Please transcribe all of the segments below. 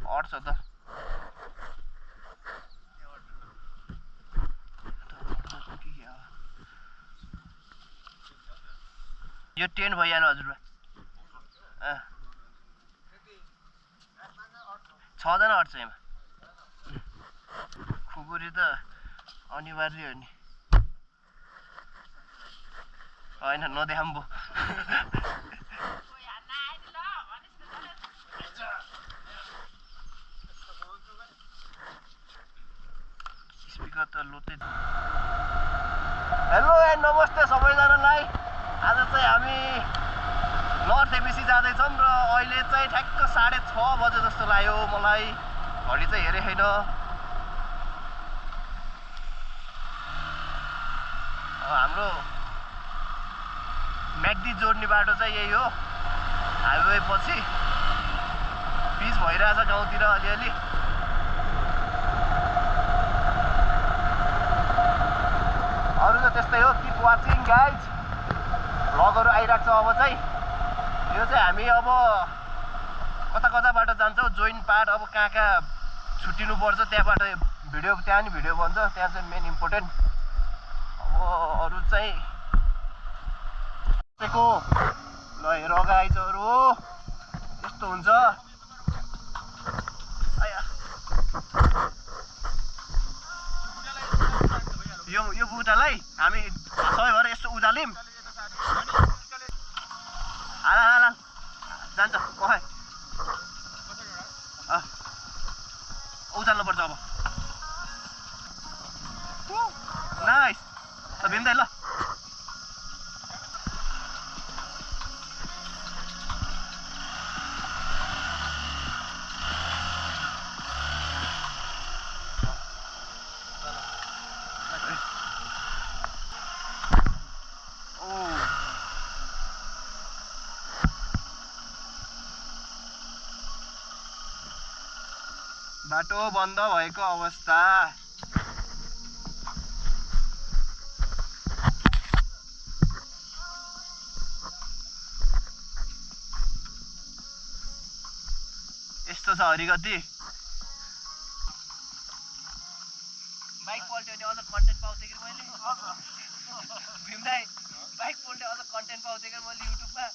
अट्छ त यो 10 भइहाल्यो हजुरबा 6 जना अट्छ यहाँ खुकुरी त अनिवार्य हो नि होइन नदेखाम भो स्पिकर त लोते हेलो एन्ड नमस्ते सबैजनालाई आज चाहिँ हामी नर्थ एबिसी जाँदैछौँ र अहिले चाहिँ ठ्याक्क 6:30 बजे जस्तो लाग्यो मलाई घडी चाहिँ हेरेँ छैन हाम्रो म्याग्दी जोड्ने बाटो चाहिँ यही हो हाइवे पछि पिच भइरहेछ गाउँतिर अलिअलि अरू त त्यस्तै हो किप वाचिङ गाइज भ्लगहरू आइरहेको छ अब चाहिँ यो चाहिँ हामी अब कता कताबाट जान्छौँ जोइन पार्ट अब कहाँ कहाँ छुट्टिनुपर्छ त्यहाँबाट भिडियो त्यहाँ नि भिडियो बन्छ त्यहाँ चाहिँ मेन इम्पोर्टेन्ट अब अरू चाहिँ त्यसको ल हेर गाइजहरू हो यस्तो हुन्छ यो बुटालाई हामी सबै भएर यस्तो उचाल्यौँ हाल हाल जान्छ कहाँ उचाल्नुपर्छ अब नाइस त भिन्दै ल बाटो बन्द भएको अवस्था यस्तो छ हरिगति बाइक पल्ट्यो भने अझ कन्टेन्ट पाउँथेँ कि मैले भीमदाई बाइक पल्ट्यो अझ कन्टेन्ट पाउँथेँ कि मैले युट्युबमा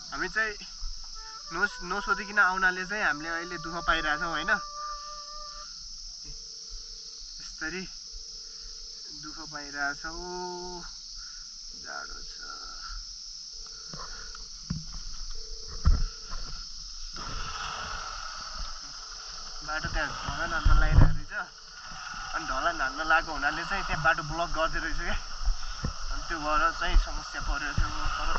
हामी चाहिँ नसोधिकन आउनाले चाहिँ हामीले अहिले दुःख पाइरहेछौँ होइन यसरी दुःख पाइरहेछौँ जाडो छ बाटो त्यहाँ ढला नाच्न लागिरहेको रहेछ अनि ढला नाच्न लागेको हुनाले चाहिँ त्यहाँ बाटो ब्लक गर्दै रहेछ क्या अनि त्यो भएर चाहिँ समस्या परेको थियो तर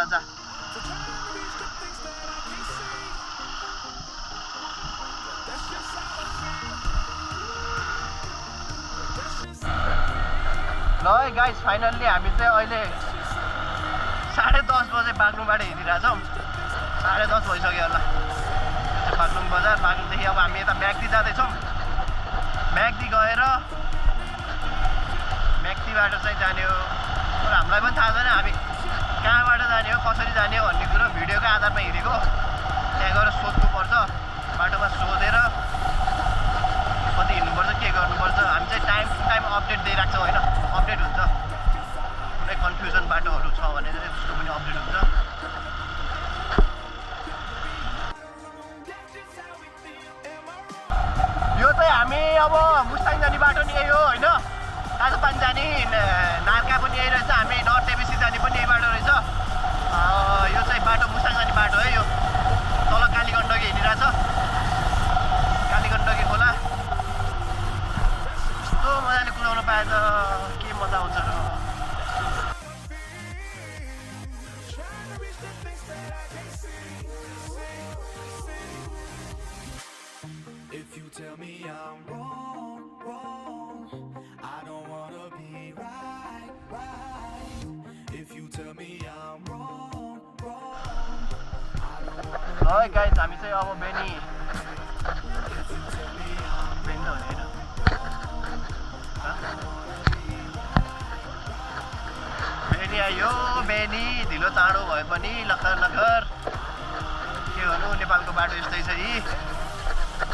जा ल है गाइस फाइनल्ली हामी चाहिँ अहिले 10:30 बजे बागलुङबाट हिँडिरहेछौँ 10:30 भइसक्यो होला बागलुङ बजार बागलुङदेखि अब हामी यता म्याग्दी जाँदैछौँ म्याग्दी गएर म्याग्दीबाट चाहिँ जाने हो तर हामीलाई पनि थाहा छैन हामी कहाँबाट जाने हो कसरी जाने हो भन्ने कुरो भिडियोको आधारमा हिँडेको त्यहाँ गएर सोध्नुपर्छ बाटोमा सोधेर कति हिँड्नुपर्छ के गर्नुपर्छ हामी चाहिँ टाइम टु टाइम अपडेट दिइरहेको छौँ होइन अपडेट हुन्छ कुनै कन्फ्युजन बाटोहरू छ भने चाहिँ त्यसको पनि अपडेट हुन्छ यो चाहिँ हामी अब मुस्ताङ जाने बाटो नि यही हो होइन ताजोपान जाने नार्का पनि यही रहेछ हामी नर्थ एबिसी जाने पनि यही बाटो रहेछ यो चाहिँ बाटो मुस्ताङ जाने बाटो है यो तल कालीगण्डकी हिँडिरहेछ कालीगण्डकी खोला यस्तो मजाले कुदाउन पाए त के मजा आउँछ र tell me I'm wrong, wrong, I don't wanna be right, right. If you tell me I'm wrong, wrong, I don't wanna ल गाइस हामी चाहिँ अब बेनी बेनी त होइन बेनी आयो बेनी ढिलो चाँडो भए पनि लखर लखर के भन्नु नेपालको बाटो यस्तै छ यी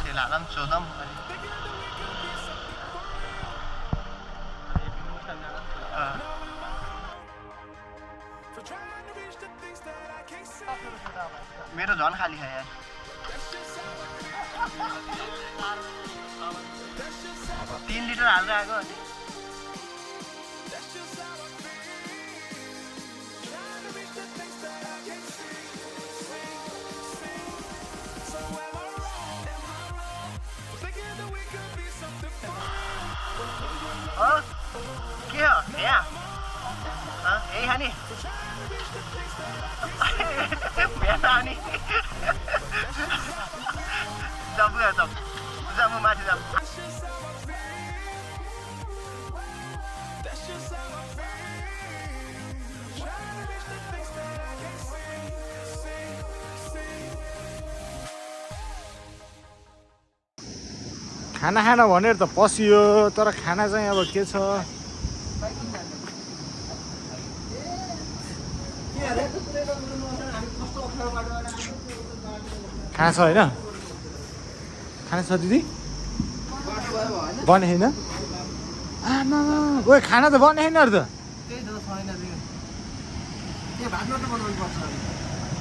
त्यसलाई सोधौँ मेरो झन् खाली छ यार 3 लिटर हालेर आएको अनि के हो यहाँ यही खाने भेट्छ अनि जम्बु जम्बु माथि जाऊ खाना खान भनेर त पसियो तर खाना चाहिँ अब के छ खाना छ होइन खाना छ दिदी बने छैन आमा ओ खाना त बने छैन त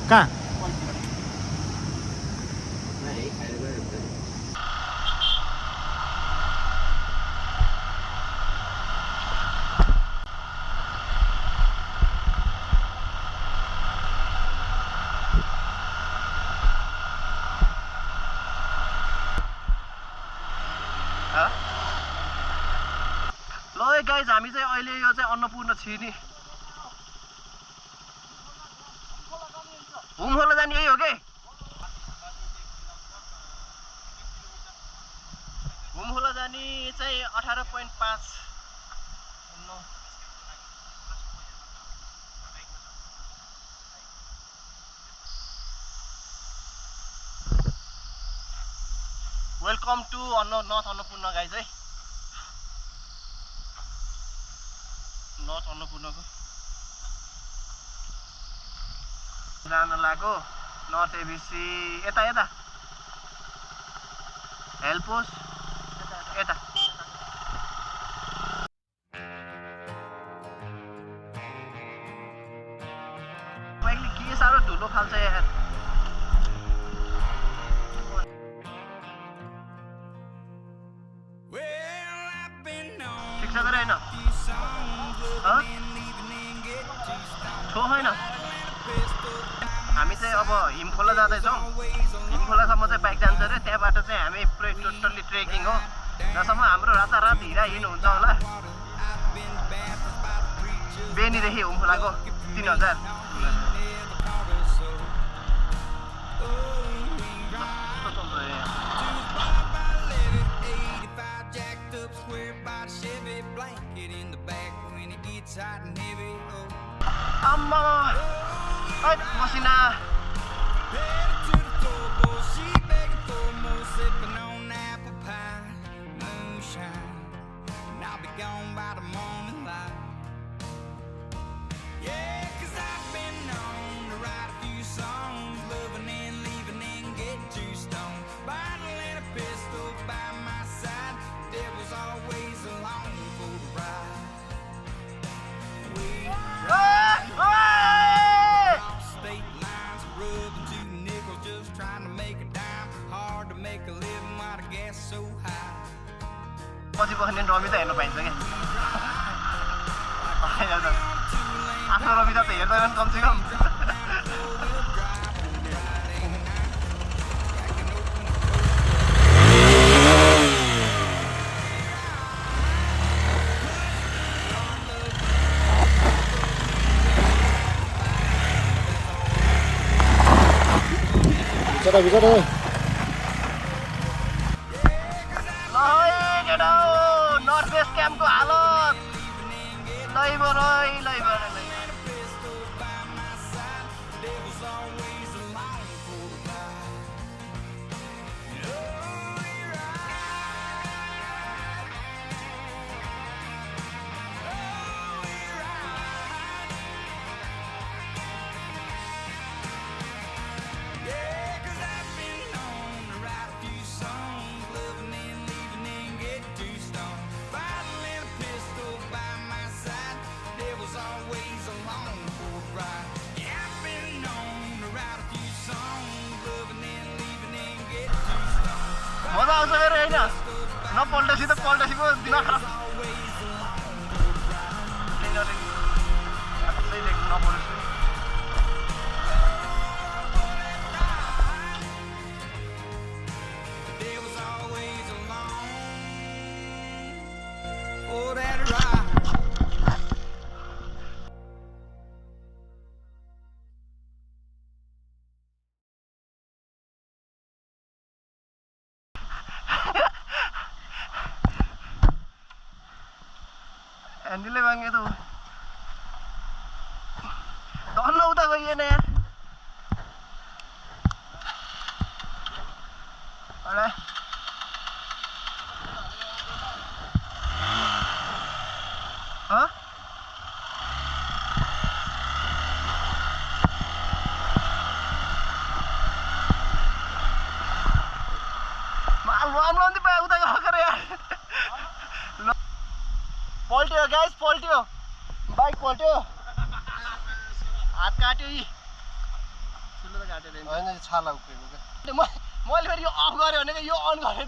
कहाँ ल गाइज हामी चाहिँ अहिले यो चाहिँ अन्नपूर्ण छिर्ने हुमखोला जाने यही हो के हुमखोला जाने चाहिँ 18.5 welcome to north Annapurna guys है नर्थ अन्नपूर्णको जान लागेको नर्थ एबिसी यता यता हेल्प पोस्ट यता बाइकले के साह्रो धुलो फाल्छ यार ठिक छ तर होइन छो होइन हामी चाहिँ अब हिमखोला जाँदैछौँ हिमखोलासम्म चाहिँ बाइक जान्छ अरे त्यहाँबाट चाहिँ हामी पुरै टोटल्ली ट्रेकिङ हो जहाँसम्म हाम्रो रातारात हिँडा हिँड हुन्छ होला बेनीदेखि हुमखोलाको 3000 अम्मा मसिना पछि बस्ने रमी त हेर्न पाइन्छ क्या आफ्नो रमी त हेर्दैन कमसेकम बिचरा मजा आउँछ मेरो होइन नपल्टेपछि त पल्टेपछि पो दिमाग खराब लेख्नु नपरोस् ह्यान्डलले भाङ्गे त धन्न उता गइएन यार अरे माल पाए उता गएको यार पल्ट्यो गाइस पल्ट्यो बाइक पल्ट्यो हात काट्यो यी ठुलो त काटेर होइन छाला उक्रेको क्या मैले फेरि यो अफ गरेँ भनेको यो अन गरेँ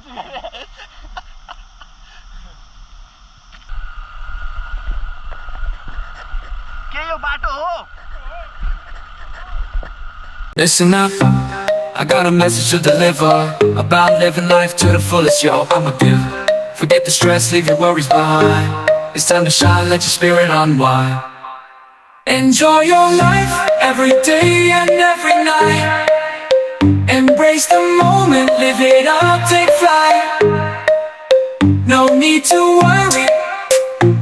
के यो बाटो हो Listen up, I got a message to deliver about living life to the fullest, yo, I'm a giver. Forget the stress, leave your worries behind. It's time to shine, let your spirit unwind. Enjoy your life, every day and every night. Embrace the moment, live it up, take flight. No need to worry,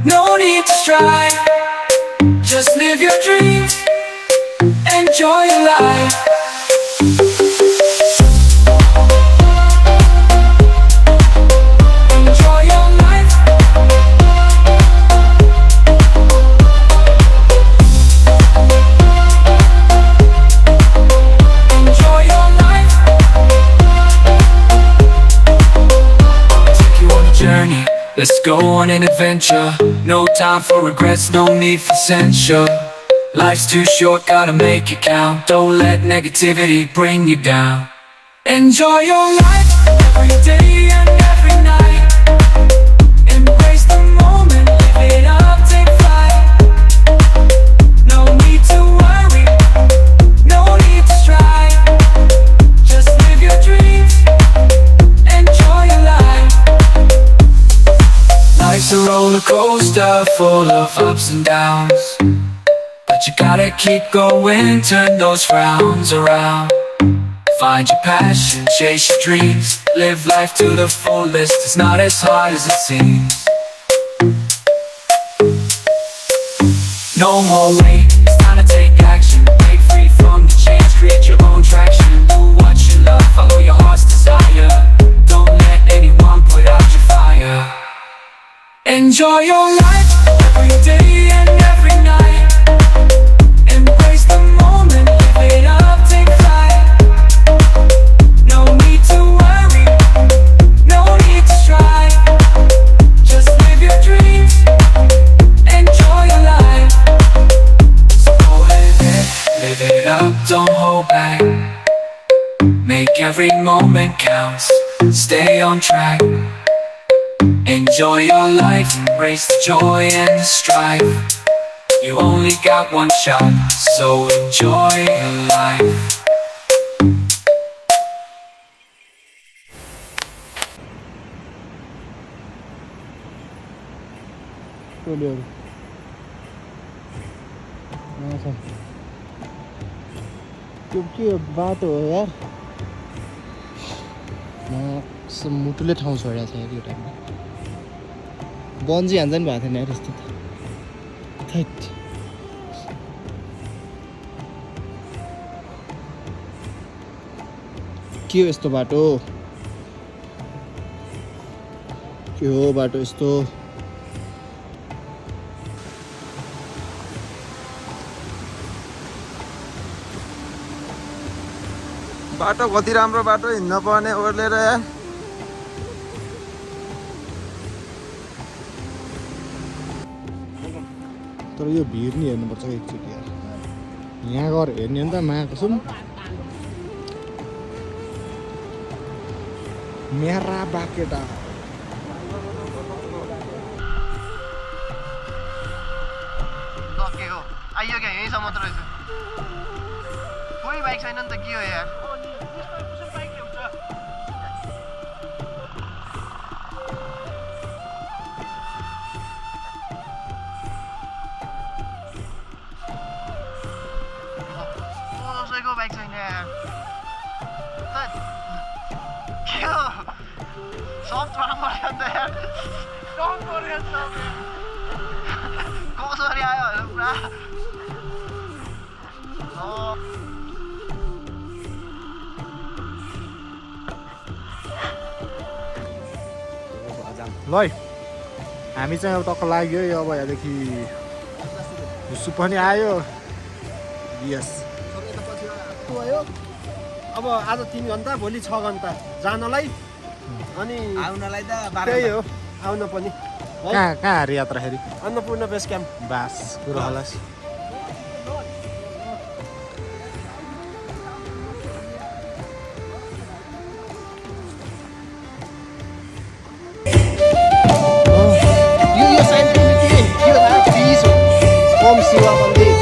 no need to strive. Just live your dreams, enjoy your life. Enjoy your life. Enjoy your life. Take you on a journey, let's go on an adventure. No time for regrets, no need for censure. Life's too short, gotta make it count. Don't let negativity bring you down. Enjoy your life, every day and every night. Embrace the moment, live it up, take flight. No need to worry, no need to strive. Just live your dreams, enjoy your life. Life's a roller coaster full of ups and downs, but you gotta keep going, turn those frowns around. Find your passion, chase your dreams. Live life to the fullest, it's not as hard as it seems. No more wait, it's time to take action. Break free from the chains, create your own traction. Do what you love, follow your heart's desire. Don't let anyone put out your fire. Enjoy your life, every day and every night. Embrace the moment, live it up, take flight. No need to worry, no need to strive. Just live your dreams, enjoy your life. So go ahead, live it up, don't hold back. Make every moment count, stay on track. Enjoy your life, embrace the joy and the strife. You only got one shot, so enjoy your life. त्यो के बाटो हो यार मुटुले ठाउँ छोडेको छ यार यो टाइममा बन्जी हान्छ नि भएको थिएन यार यस्तो त थैट के हो यस्तो बाटो के हो बाटो यस्तो बाटो कति राम्रो बाटो हिँड्न पर्ने ओर्लेर यार तर यो भिड नि हेर्नुपर्छ एकचोटि यार यहाँ गएर हेर्ने हो नि त महाकुसुम मेरा बाकेटा के हो आइयो क्या यहीँसम्म मात्र रहेछ कोही बाइक छैन नि त के हो यार कसैको बाइक छैन यार के हो सब चढा पऱ्यो नि त यार कसरी आयो होला पुरा ल है हामी चाहिँ अब टक्क लाग्यो है अब यहाँदेखि हुस्सु पनि आयो यस अब आज 3 घन्टा भोलि 6 घन्टा जानलाई अनि आउनलाई त त्यही हो आउन पनि कहाँ अरे यात्रा फेरि अन्नपूर्ण बेस क्याम्प बास कुरो होला यो साइन्टिफिक के हो पिस ओम शिवा मन्दिर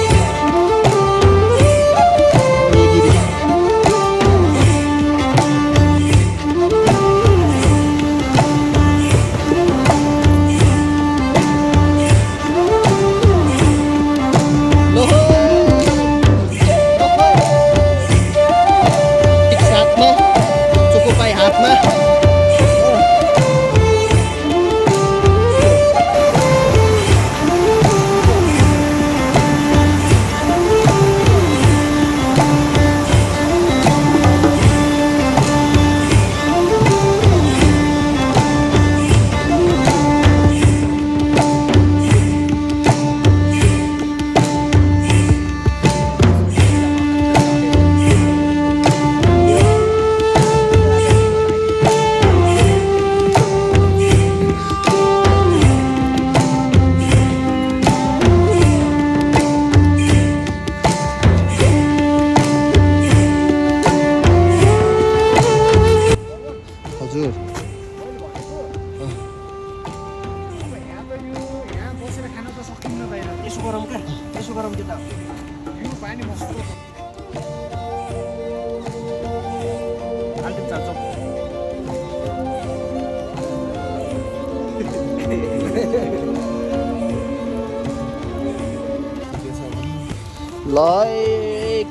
ल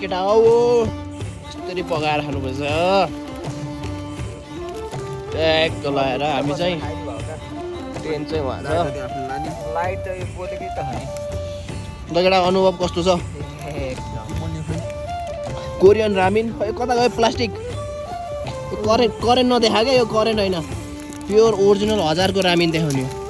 केटा हो यस्तरी पकाएर खानुपर्छ एक लगाएर हामी चाहिँ ट्रेन चाहिँ उहाँ छ लाइट त यो बोलेकै त हो नि केटा अनुभव कस्तो छ कोरियन रामिन कता गयो प्लास्टिक करेन्ट नदेखा क्या यो करेन्ट होइन प्योर ओरिजिनल 1000 को रामिन देखाउने